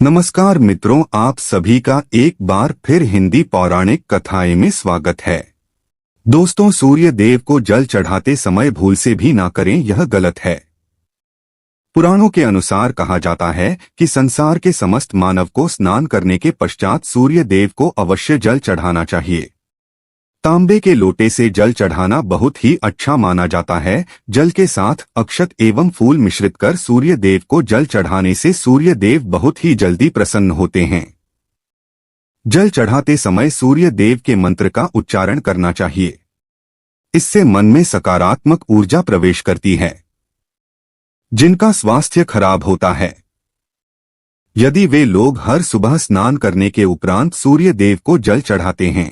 नमस्कार मित्रों, आप सभी का एक बार फिर हिंदी पौराणिक कथाएं में स्वागत है। दोस्तों, सूर्य देव को जल चढ़ाते समय भूल से भी ना करें, यह गलत है। पुराणों के अनुसार कहा जाता है कि संसार के समस्त मानव को स्नान करने के पश्चात सूर्य देव को अवश्य जल चढ़ाना चाहिए। तांबे के लोटे से जल चढ़ाना बहुत ही अच्छा माना जाता है। जल के साथ अक्षत एवं फूल मिश्रित कर सूर्य देव को जल चढ़ाने से सूर्य देव बहुत ही जल्दी प्रसन्न होते हैं। जल चढ़ाते समय सूर्य देव के मंत्र का उच्चारण करना चाहिए। इससे मन में सकारात्मक ऊर्जा प्रवेश करती है। जिनका स्वास्थ्य खराब होता है, यदि वे लोग हर सुबह स्नान करने के उपरांत सूर्य देव को जल चढ़ाते हैं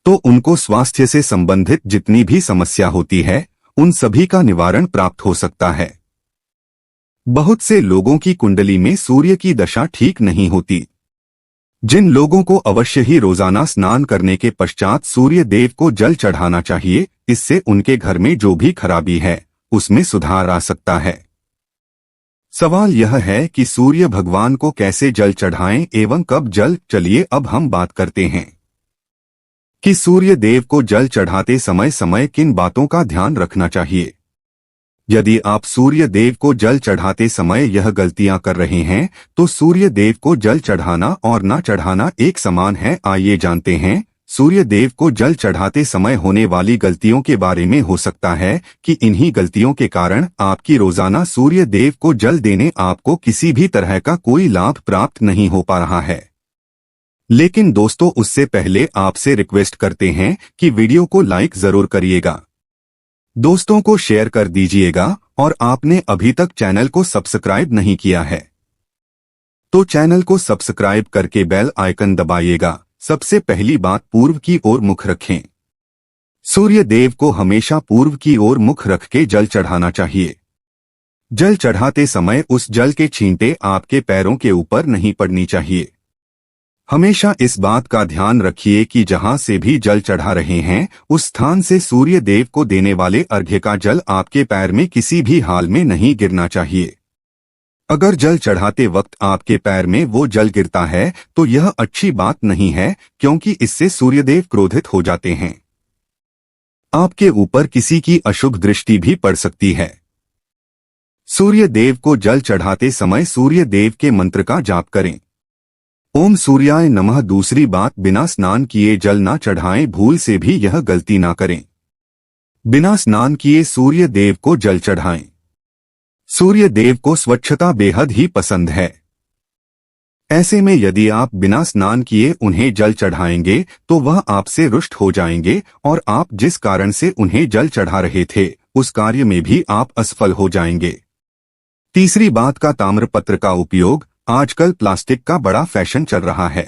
तो उनको स्वास्थ्य से संबंधित जितनी भी समस्या होती है उन सभी का निवारण प्राप्त हो सकता है। बहुत से लोगों की कुंडली में सूर्य की दशा ठीक नहीं होती। जिन लोगों को अवश्य ही रोजाना स्नान करने के पश्चात सूर्य देव को जल चढ़ाना चाहिए, इससे उनके घर में जो भी खराबी है उसमें सुधार आ सकता है। सवाल यह है कि सूर्य भगवान को कैसे जल चढ़ाएं एवं कब जल। चलिए अब हम बात करते हैं कि सूर्य देव को जल चढ़ाते समय समय किन बातों का ध्यान रखना चाहिए। यदि आप सूर्य देव को जल चढ़ाते समय यह गलतियां कर रहे हैं तो सूर्य देव को जल चढ़ाना और ना चढ़ाना एक समान है। आइए जानते हैं सूर्य देव को जल चढ़ाते समय होने वाली गलतियों के बारे में। हो सकता है कि इन्हीं गलतियों के कारण आपकी रोजाना सूर्य देव को जल देने आपको किसी भी तरह का कोई लाभ प्राप्त नहीं हो पा रहा है। लेकिन दोस्तों, उससे पहले आपसे रिक्वेस्ट करते हैं कि वीडियो को लाइक जरूर करिएगा, दोस्तों को शेयर कर दीजिएगा और आपने अभी तक चैनल को सब्सक्राइब नहीं किया है तो चैनल को सब्सक्राइब करके बेल आइकन दबाइएगा। सबसे पहली बात, पूर्व की ओर मुख रखें। सूर्य देव को हमेशा पूर्व की ओर मुख रख के जल चढ़ाना चाहिए। जल चढ़ाते समय उस जल के छींटे आपके पैरों के ऊपर नहीं पड़नी चाहिए। हमेशा इस बात का ध्यान रखिए कि जहां से भी जल चढ़ा रहे हैं उस स्थान से सूर्य देव को देने वाले अर्घ्य का जल आपके पैर में किसी भी हाल में नहीं गिरना चाहिए। अगर जल चढ़ाते वक्त आपके पैर में वो जल गिरता है तो यह अच्छी बात नहीं है, क्योंकि इससे सूर्यदेव क्रोधित हो जाते हैं। आपके ऊपर किसी की अशुभ दृष्टि भी पड़ सकती है। सूर्य देव को जल चढ़ाते समय सूर्य देव के मंत्र का जाप करें। ओम सूर्याय नमः। दूसरी बात, बिना स्नान किए जल ना चढ़ाएं। भूल से भी यह गलती ना करें। बिना स्नान किए सूर्य देव को जल चढ़ाएं। सूर्य देव को स्वच्छता बेहद ही पसंद है। ऐसे में यदि आप बिना स्नान किए उन्हें जल चढ़ाएंगे तो वह आपसे रुष्ट हो जाएंगे और आप जिस कारण से उन्हें जल चढ़ा रहे थे उस कार्य में भी आप असफल हो जाएंगे। तीसरी बात का, ताम्रपत्र का उपयोग। आजकल प्लास्टिक का बड़ा फैशन चल रहा है।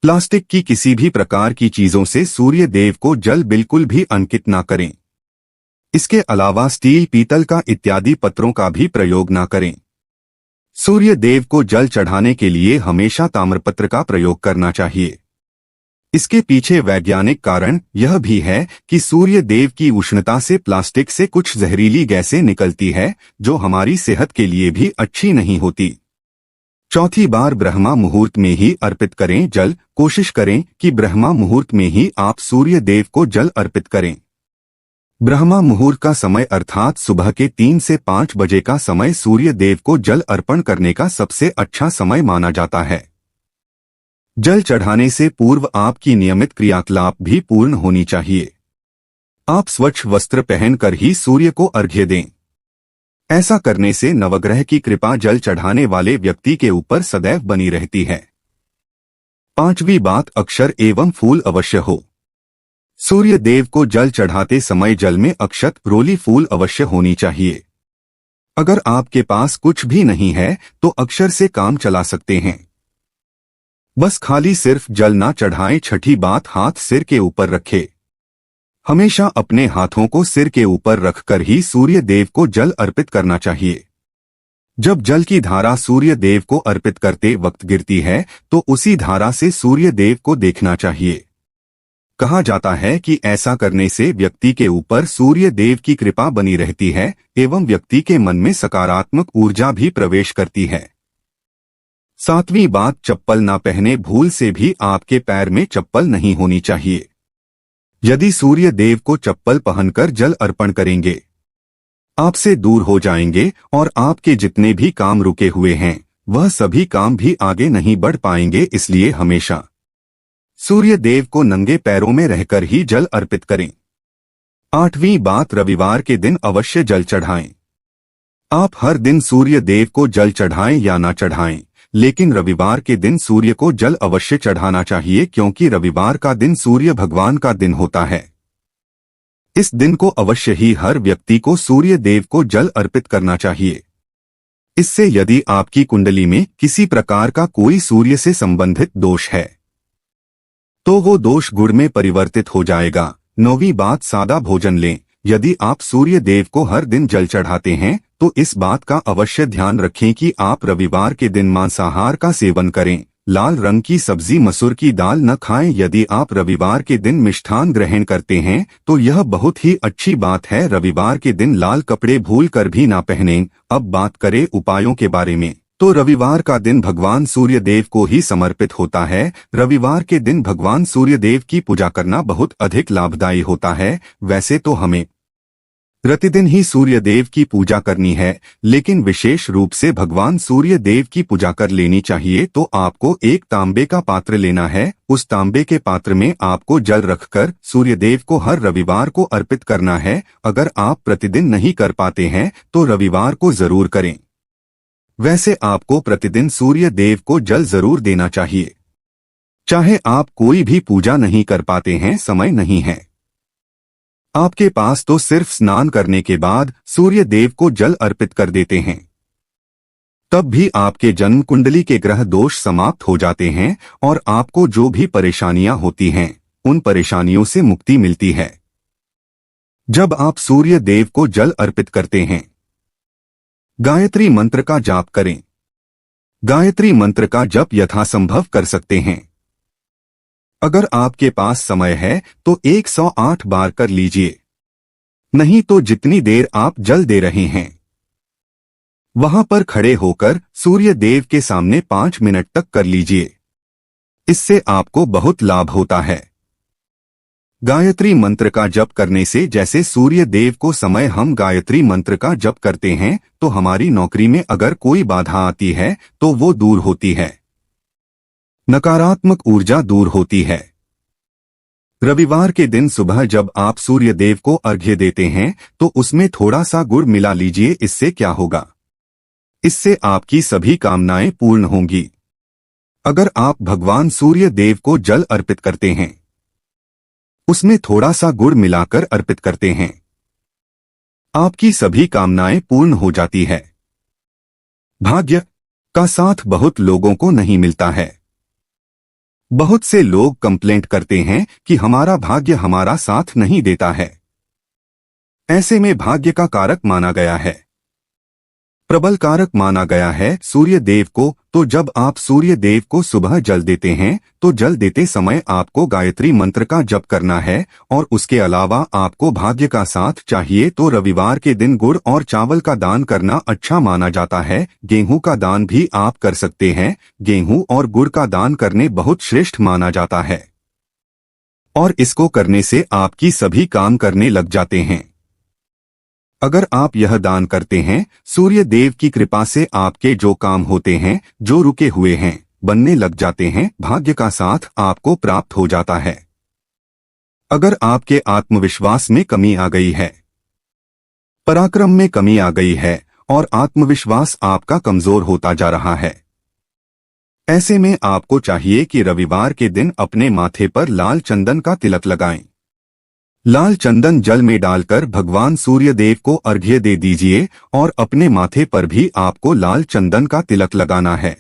प्लास्टिक की किसी भी प्रकार की चीजों से सूर्य देव को जल बिल्कुल भी अंकित ना करें। इसके अलावा स्टील, पीतल का इत्यादि पत्रों का भी प्रयोग ना करें। सूर्य देव को जल चढ़ाने के लिए हमेशा ताम्रपत्र का प्रयोग करना चाहिए। इसके पीछे वैज्ञानिक कारण यह भी है कि सूर्य देव की उष्णता से प्लास्टिक से कुछ जहरीली गैसें निकलती है जो हमारी सेहत के लिए भी अच्छी नहीं होती। चौथी बार, ब्रह्मा मुहूर्त में ही अर्पित करें जल। कोशिश करें कि ब्रह्मा मुहूर्त में ही आप सूर्य देव को जल अर्पित करें। ब्रह्मा मुहूर्त का समय अर्थात सुबह के 3 से 5 बजे का समय सूर्य देव को जल अर्पण करने का सबसे अच्छा समय माना जाता है। जल चढ़ाने से पूर्व आपकी नियमित क्रियाकलाप भी पूर्ण होनी चाहिए। आप स्वच्छ वस्त्र पहनकर ही सूर्य को अर्घ्य दें। ऐसा करने से नवग्रह की कृपा जल चढ़ाने वाले व्यक्ति के ऊपर सदैव बनी रहती है। पांचवी बात, अक्षर एवं फूल अवश्य हो। सूर्य देव को जल चढ़ाते समय जल में अक्षत, रोली, फूल अवश्य होनी चाहिए। अगर आपके पास कुछ भी नहीं है तो अक्षर से काम चला सकते हैं। बस खाली सिर्फ जल ना चढ़ाएं। छठी बात, हाथ सिर के ऊपर रखें। हमेशा अपने हाथों को सिर के ऊपर रखकर ही सूर्य देव को जल अर्पित करना चाहिए। जब जल की धारा सूर्य देव को अर्पित करते वक्त गिरती है तो उसी धारा से सूर्य देव को देखना चाहिए। कहा जाता है कि ऐसा करने से व्यक्ति के ऊपर सूर्य देव की कृपा बनी रहती है एवं व्यक्ति के मन में सकारात्मक ऊर्जा भी प्रवेश करती है। सातवीं बात, चप्पल ना पहने। भूल से भी आपके पैर में चप्पल नहीं होनी चाहिए। यदि सूर्य देव को चप्पल पहनकर जल अर्पण करेंगे, आपसे दूर हो जाएंगे और आपके जितने भी काम रुके हुए हैं वह सभी काम भी आगे नहीं बढ़ पाएंगे। इसलिए हमेशा सूर्य देव को नंगे पैरों में रहकर ही जल अर्पित करें। आठवीं बात, रविवार के दिन अवश्य जल चढ़ाएं। आप हर दिन सूर्य देव को जल चढ़ाएं या ना चढ़ाएं, लेकिन रविवार के दिन सूर्य को जल अवश्य चढ़ाना चाहिए, क्योंकि रविवार का दिन सूर्य भगवान का दिन होता है। इस दिन को अवश्य ही हर व्यक्ति को सूर्य देव को जल अर्पित करना चाहिए। इससे यदि आपकी कुंडली में किसी प्रकार का कोई सूर्य से संबंधित दोष है तो वो दोष गुण में परिवर्तित हो जाएगा। नौवीं बात, सादा भोजन लें। यदि आप सूर्य देव को हर दिन जल चढ़ाते हैं तो इस बात का अवश्य ध्यान रखें कि आप रविवार के दिन मांसाहार का सेवन करें। लाल रंग की सब्जी, मसूर की दाल न खाएं। यदि आप रविवार के दिन मिष्ठान ग्रहण करते हैं तो यह बहुत ही अच्छी बात है। रविवार के दिन लाल कपड़े भूल कर भी ना पहनें। अब बात करें उपायों के बारे में, तो रविवार का दिन भगवान सूर्य देव को ही समर्पित होता है। रविवार के दिन भगवान सूर्य देव की पूजा करना बहुत अधिक लाभदायी होता है। वैसे तो हमें प्रतिदिन ही सूर्य देव की पूजा करनी है, लेकिन विशेष रूप से भगवान सूर्य देव की पूजा कर लेनी चाहिए। तो आपको एक तांबे का पात्र लेना है। उस तांबे के पात्र में आपको जल रखकर सूर्य देव को हर रविवार को अर्पित करना है। अगर आप प्रतिदिन नहीं कर पाते हैं तो रविवार को जरूर करें। वैसे आपको प्रतिदिन सूर्य देव को जल जरूर देना चाहिए। चाहे आप कोई भी पूजा नहीं कर पाते हैं, समय नहीं है आपके पास, तो सिर्फ स्नान करने के बाद सूर्य देव को जल अर्पित कर देते हैं, तब भी आपके जन्म कुंडली के ग्रह दोष समाप्त हो जाते हैं और आपको जो भी परेशानियां होती हैं उन परेशानियों से मुक्ति मिलती है। जब आप सूर्य देव को जल अर्पित करते हैं, गायत्री मंत्र का जाप करें। गायत्री मंत्र का जप यथासंभव कर सकते हैं। अगर आपके पास समय है तो 108 बार कर लीजिए, नहीं तो जितनी देर आप जल दे रहे हैं वहां पर खड़े होकर सूर्य देव के सामने 5 मिनट तक कर लीजिए। इससे आपको बहुत लाभ होता है। गायत्री मंत्र का जप करने से, जैसे सूर्य देव को समय हम गायत्री मंत्र का जप करते हैं तो हमारी नौकरी में अगर कोई बाधा आती है तो वो दूर होती है, नकारात्मक ऊर्जा दूर होती है। रविवार के दिन सुबह जब आप सूर्य देव को अर्घ्य देते हैं तो उसमें थोड़ा सा गुड़ मिला लीजिए। इससे क्या होगा, इससे आपकी सभी कामनाएं पूर्ण होंगी। अगर आप भगवान सूर्य देव को जल अर्पित करते हैं, उसमें थोड़ा सा गुड़ मिलाकर अर्पित करते हैं, आपकी सभी कामनाएं पूर्ण हो जाती है। भाग्य का साथ बहुत लोगों को नहीं मिलता है। बहुत से लोग कंप्लेंट करते हैं कि हमारा भाग्य हमारा साथ नहीं देता है। ऐसे में भाग्य का कारक माना गया है, प्रबल कारक माना गया है सूर्य देव को। तो जब आप सूर्य देव को सुबह जल देते हैं तो जल देते समय आपको गायत्री मंत्र का जप करना है, और उसके अलावा आपको भाग्य का साथ चाहिए तो रविवार के दिन गुड़ और चावल का दान करना अच्छा माना जाता है। गेहूं का दान भी आप कर सकते हैं। गेहूं और गुड़ का दान करने बहुत श्रेष्ठ माना जाता है और इसको करने से आपकी सभी काम करने लग जाते हैं। अगर आप यह दान करते हैं, सूर्य देव की कृपा से आपके जो काम होते हैं, जो रुके हुए हैं, बनने लग जाते हैं। भाग्य का साथ आपको प्राप्त हो जाता है। अगर आपके आत्मविश्वास में कमी आ गई है, पराक्रम में कमी आ गई है और आत्मविश्वास आपका कमजोर होता जा रहा है, ऐसे में आपको चाहिए कि रविवार के दिन अपने माथे पर लाल चंदन का तिलक लगाएं। लाल चंदन जल में डालकर भगवान सूर्य देव को अर्घ्य दे दीजिए और अपने माथे पर भी आपको लाल चंदन का तिलक लगाना है।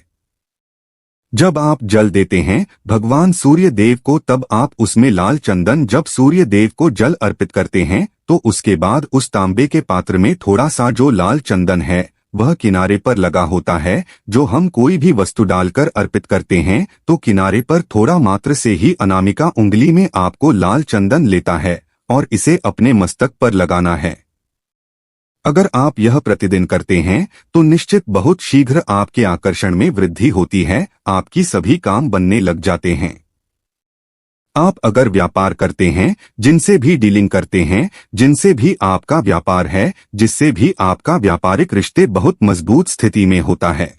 जब आप जल देते हैं भगवान सूर्य देव को, तब आप उसमें लाल चंदन, जब सूर्य देव को जल अर्पित करते हैं तो उसके बाद उस तांबे के पात्र में थोड़ा सा जो लाल चंदन है वह किनारे पर लगा होता है। जो हम कोई भी वस्तु डालकर अर्पित करते हैं तो किनारे पर थोड़ा मात्र से ही अनामिका उंगली में आपको लाल चंदन लेता है और इसे अपने मस्तक पर लगाना है। अगर आप यह प्रतिदिन करते हैं तो निश्चित बहुत शीघ्र आपके आकर्षण में वृद्धि होती है, आपकी सभी काम बनने लग जाते हैं। आप अगर व्यापार करते हैं, जिनसे भी डीलिंग करते हैं, जिनसे भी आपका व्यापार है, जिससे भी आपका व्यापारिक रिश्ते बहुत मजबूत स्थिति में होता है,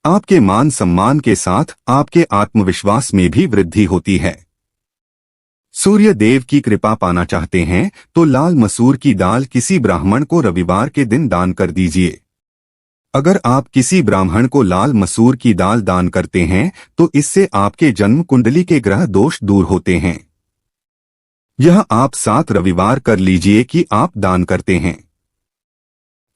आपके मान सम्मान के साथ आपके आत्मविश्वास में भी वृद्धि होती है। सूर्य देव की कृपा पाना चाहते हैं तो लाल मसूर की दाल किसी ब्राह्मण को रविवार के दिन दान कर दीजिए। अगर आप किसी ब्राह्मण को लाल मसूर की दाल दान करते हैं तो इससे आपके जन्म कुंडली के ग्रह दोष दूर होते हैं। यह आप 7 रविवार कर लीजिए कि आप दान करते हैं।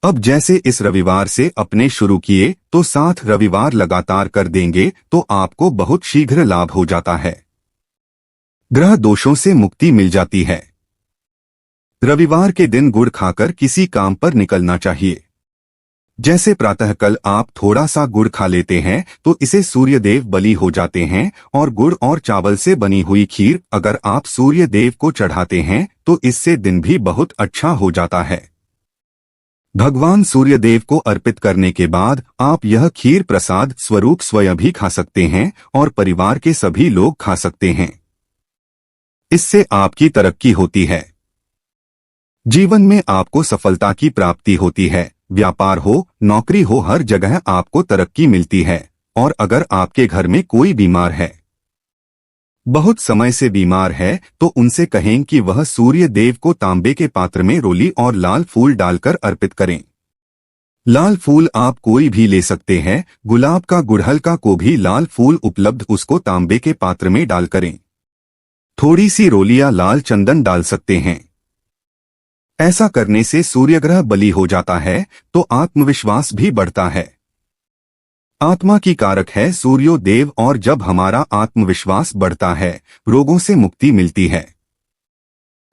अब जैसे इस रविवार से अपने शुरू किए तो 7 रविवार लगातार कर देंगे तो आपको बहुत शीघ्र लाभ हो जाता है, ग्रह दोषों से मुक्ति मिल जाती है। रविवार के दिन गुड़ खाकर किसी काम पर निकलना चाहिए। जैसे प्रातःकाल आप थोड़ा सा गुड़ खा लेते हैं तो इसे सूर्य देव बलि हो जाते हैं, और गुड़ और चावल से बनी हुई खीर अगर आप सूर्य देव को चढ़ाते हैं तो इससे दिन भी बहुत अच्छा हो जाता है। भगवान सूर्य देव को अर्पित करने के बाद आप यह खीर प्रसाद स्वरूप स्वयं भी खा सकते हैं और परिवार के सभी लोग खा सकते हैं। इससे आपकी तरक्की होती है, जीवन में आपको सफलता की प्राप्ति होती है। व्यापार हो, नौकरी हो, हर जगह आपको तरक्की मिलती है। और अगर आपके घर में कोई बीमार है, बहुत समय से बीमार है, तो उनसे कहें कि वह सूर्य देव को तांबे के पात्र में रोली और लाल फूल डालकर अर्पित करें। लाल फूल आप कोई भी ले सकते हैं, गुलाब का, गुड़हल का, को भी लाल फूल उपलब्ध, उसको तांबे के पात्र में डाल करें। थोड़ी सी रोली या लाल चंदन डाल सकते हैं। ऐसा करने से सूर्यग्रह बलि हो जाता है तो आत्मविश्वास भी बढ़ता है। आत्मा की कारक है सूर्यो देव, और जब हमारा आत्मविश्वास बढ़ता है रोगों से मुक्ति मिलती है,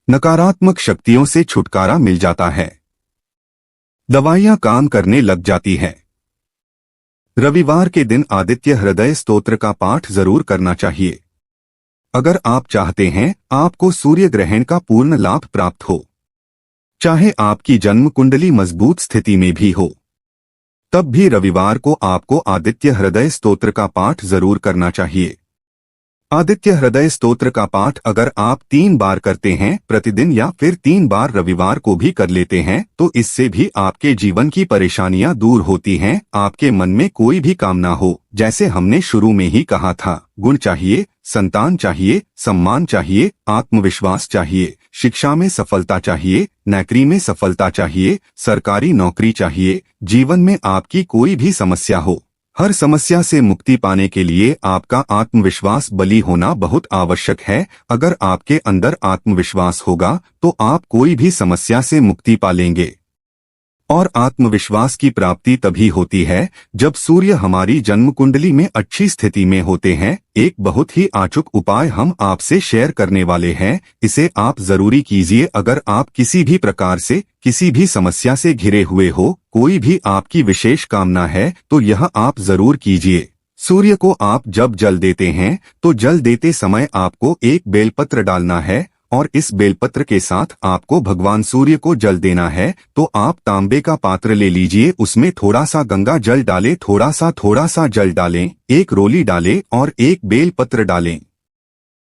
नकारात्मक शक्तियों से छुटकारा मिल जाता है, दवाइयां काम करने लग जाती है। रविवार के दिन आदित्य हृदय स्तोत्र का पाठ जरूर करना चाहिए। अगर आप चाहते हैं आपको सूर्य ग्रहण का पूर्ण लाभ प्राप्त हो, चाहे आपकी जन्म कुंडली मजबूत स्थिति में भी हो, तब भी रविवार को आपको आदित्य हृदय स्तोत्र का पाठ जरूर करना चाहिए। आदित्य हृदय स्तोत्र का पाठ अगर आप 3 बार करते हैं प्रतिदिन, या फिर 3 बार रविवार को भी कर लेते हैं, तो इससे भी आपके जीवन की परेशानियां दूर होती हैं। आपके मन में कोई भी कामना हो, जैसे हमने शुरू में ही कहा था, गुण चाहिए, संतान चाहिए, सम्मान चाहिए, आत्मविश्वास चाहिए, शिक्षा में सफलता चाहिए, नौकरी में सफलता चाहिए, सरकारी नौकरी चाहिए, जीवन में आपकी कोई भी समस्या हो, हर समस्या से मुक्ति पाने के लिए आपका आत्मविश्वास बली होना बहुत आवश्यक है। अगर आपके अंदर आत्मविश्वास होगा तो आप कोई भी समस्या से मुक्ति पा लेंगे। और आत्मविश्वास की प्राप्ति तभी होती है जब सूर्य हमारी जन्म कुंडली में अच्छी स्थिति में होते हैं। एक बहुत ही अचूक उपाय हम आपसे शेयर करने वाले हैं, इसे आप जरूरी कीजिए। अगर आप किसी भी प्रकार से किसी भी समस्या से घिरे हुए हो, कोई भी आपकी विशेष कामना है, तो यह आप जरूर कीजिए। सूर्य को आप जब जल देते हैं तो जल देते समय आपको एक बेलपत्र डालना है, और इस बेलपत्र के साथ आपको भगवान सूर्य को जल देना है। तो आप तांबे का पात्र ले लीजिए, उसमें थोड़ा सा गंगा जल डालें, थोड़ा सा जल डालें, एक रोली डालें और एक बेलपत्र डालें।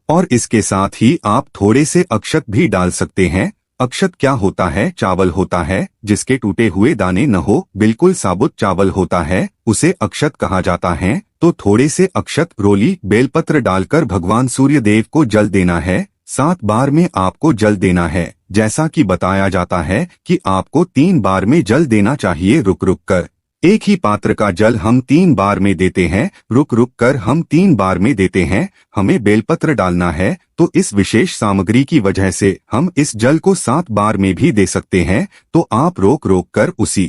और इसके साथ ही आप थोड़े से अक्षत भी डाल सकते हैं। अक्षत क्या होता है? चावल होता है जिसके टूटे हुए दाने न हो, बिल्कुल साबुत चावल होता है, उसे अक्षत कहा जाता है। तो थोड़े से अक्षत, रोली, बेलपत्र डालकर भगवान सूर्य देव को जल देना है। 7 बार में आपको जल देना है। जैसा कि बताया जाता है कि आपको 3 बार में जल देना चाहिए, रुक रुक कर। एक ही पात्र का जल हम 3 बार में देते हैं, रुक रुक कर हम 3 बार में देते हैं। हमें बेलपत्र डालना है, तो इस विशेष सामग्री की वजह से हम इस जल को 7 बार में भी दे सकते हैं। तो आप रोक रोक कर उसी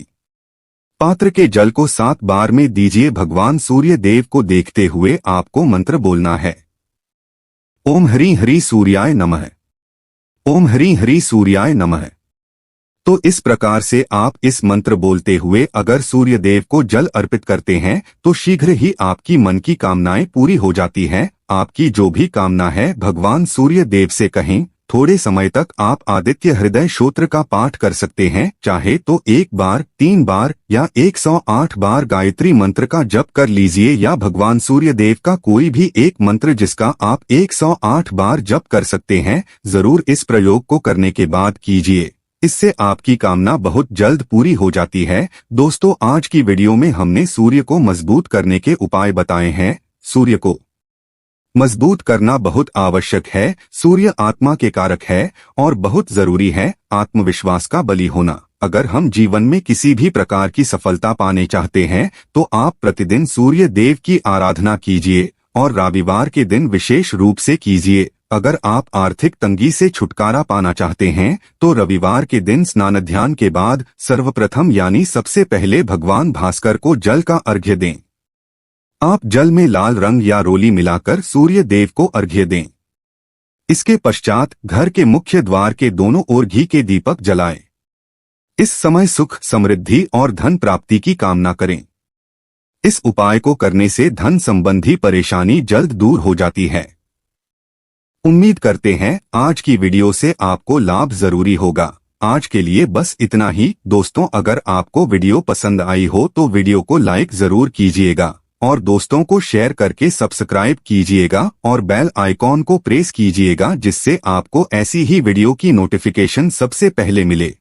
पात्र के जल को 7 बार में दीजिए। भगवान सूर्य देव को देखते हुए आपको मंत्र बोलना है, ओम हरि हरि सूर्याय नमः, ओम हरि हरि सूर्याय नमः। तो इस प्रकार से आप इस मंत्र बोलते हुए अगर सूर्य देव को जल अर्पित करते हैं तो शीघ्र ही आपकी मन की कामनाएं पूरी हो जाती हैं। आपकी जो भी कामना है भगवान सूर्य देव से कहें, थोड़े समय तक आप आदित्य हृदय स्तोत्र का पाठ कर सकते हैं। चाहे तो 1 बार, 3 बार या 108 बार गायत्री मंत्र का जप कर लीजिए, या भगवान सूर्य देव का कोई भी एक मंत्र जिसका आप 108 बार जप कर सकते हैं, जरूर इस प्रयोग को करने के बाद कीजिए। इससे आपकी कामना बहुत जल्द पूरी हो जाती है। दोस्तों, आज की वीडियो में हमने सूर्य को मजबूत करने के उपाय बताए हैं। सूर्य को मजबूत करना बहुत आवश्यक है। सूर्य आत्मा के कारक है और बहुत जरूरी है आत्मविश्वास का बली होना। अगर हम जीवन में किसी भी प्रकार की सफलता पाने चाहते हैं तो आप प्रतिदिन सूर्य देव की आराधना कीजिए और रविवार के दिन विशेष रूप से कीजिए। अगर आप आर्थिक तंगी से छुटकारा पाना चाहते हैं तो रविवार के दिन स्नान ध्यान के बाद सर्वप्रथम यानी सबसे पहले भगवान भास्कर को जल का अर्घ्य दें। आप जल में लाल रंग या रोली मिलाकर सूर्य देव को अर्घ्य दें। इसके पश्चात घर के मुख्य द्वार के दोनों ओर घी के दीपक जलाएं। इस समय सुख, समृद्धि और धन प्राप्ति की कामना करें। इस उपाय को करने से धन संबंधी परेशानी जल्द दूर हो जाती है। उम्मीद करते हैं आज की वीडियो से आपको लाभ जरूरी होगा। आज के लिए बस इतना ही। दोस्तों, अगर आपको वीडियो पसंद आई हो तो वीडियो को लाइक जरूर कीजिएगा और दोस्तों को शेयर करके सब्सक्राइब कीजिएगा और बेल आइकॉन को प्रेस कीजिएगा, जिससे आपको ऐसी ही वीडियो की नोटिफिकेशन सबसे पहले मिले।